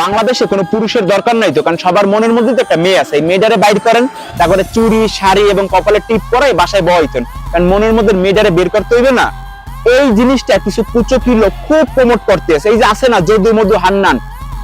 বাংলাদেশে কোনো পুরুষের দরকার নাই তো, কারণ সবার মনের মধ্যে তো একটা মেয়ে আছে, এই মেয়েটারে বাইর করেন, তারপরে চুড়ি শাড়ি এবং কপালে টিপ পরে বাসায় বইতেন, কারণ মনের মধ্যে মেয়েটারে বের করতে হইবে না। এই জিনিসটা কিছু কুচকি লোক খুব প্রমোট করতে আছে। এই যে আছে না যদু মধু হান্নান,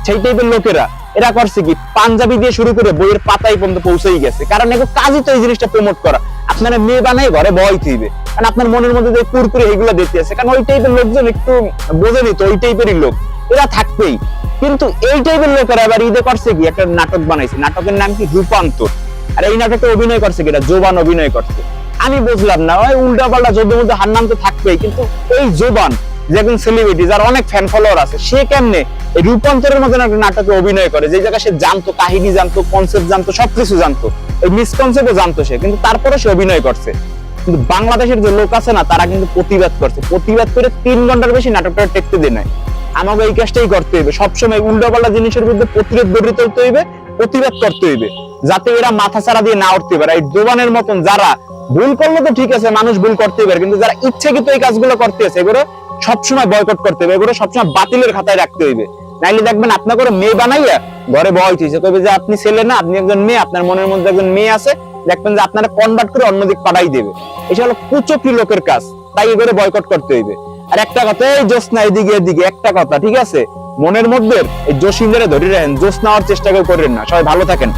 সেই টাইপের লোকেরা এরা করছে কি পাঞ্জাবি দিয়ে শুরু করে বইয়ের পাতায় পর্যন্ত পৌঁছেই গেছে, কারণ এগুলো কাজই তো এই জিনিসটা প্রমোট করা। আপনারা মেয়ে বানাই ঘরে বই থইবে, কারণ আপনার মনের মধ্যে যে কুরকুরে এগুলো দেখতে আছে, কারণ ওই টাইপের লোকজন একটু বোঝেনি তো, ওই টাইপেরই লোক এরা থাকবেই। কিন্তু এই টাইপের লোকেরা এবার ঈদে করছে কি একটা নাটক বানাইছে, নাটকের নাম কি রূপান্তর। আর এই নাটকে অভিনয় করছে কি এটা জোবান অভিনয় করছে। আমি বুঝলাম না, ওই উল্টা পাল্টা যদ্দুর মধ্যে হান্নান তো থাকবেই, কিন্তু এই জোবান যে একজন সেলিব্রিটি যার অনেক ফ্যান ফলোয়ার আছে, সে কেমনে এই রূপান্তরের মতন একটা নাটকে অভিনয় করে, যে জায়গায় সে জানতো, কাহিনী জানতো, কনসেপ্ট জানতো, সবকিছু জানতো, এই মিসকনসেপ্টও জানতো সে, কিন্তু তারপরে সে অভিনয় করছে। কিন্তু বাংলাদেশের যে লোক আছে না, তারা কিন্তু প্রতিবাদ করছে, প্রতিবাদ করে 3 ঘন্টার বেশি নাটকটা টেকতে দেয় নাই। আমাকে এই কাজটাই করতে হইবে, সবসময় উল্টাপাল্টা জিনিসের বিরুদ্ধে প্রতিরোধ গড়ে তুলতে হইবে, প্রতিবাদ করতে হইবে, যাতে এরা মাথা ছাড়া দিয়ে না উঠতে পারে। এই জোবানের মতন যারা ভুল করলে তো ঠিক আছে, মানুষ ভুল করতেই পারে, কিন্তু যারা ইচ্ছাকৃত এই কাজগুলো করতে আছে, এগুলো সবসময় বয়কট করতে হবে, এগুলো সবসময় বাতিলের খাতায় রাখতে হইবে। নাইলে দেখবেন আপনার করে মেয়ে বানাইয়া ঘরে বয় হইছে, কইবে যে আপনি ছেলে না, আপনি একজন মেয়ে, আপনার মনের মধ্যে একজন মেয়ে আছে, দেখবেন যে আপনারা কনভার্ট করে অন্যদিক পাঠাই দেবে। এটা হলো কুচক্রী লোকের কাজ, তাই এগুলো বয়কট করতে হইবে। আর একটা কথা, এই জোসনা এদিকে এদিকে একটা কথা, ঠিক আছে, মনের মধ্যে এই জোশিন্দারে ধরে রাখেন, জোস নেওয়ার চেষ্টা করেন না। সবাই ভালো থাকেন।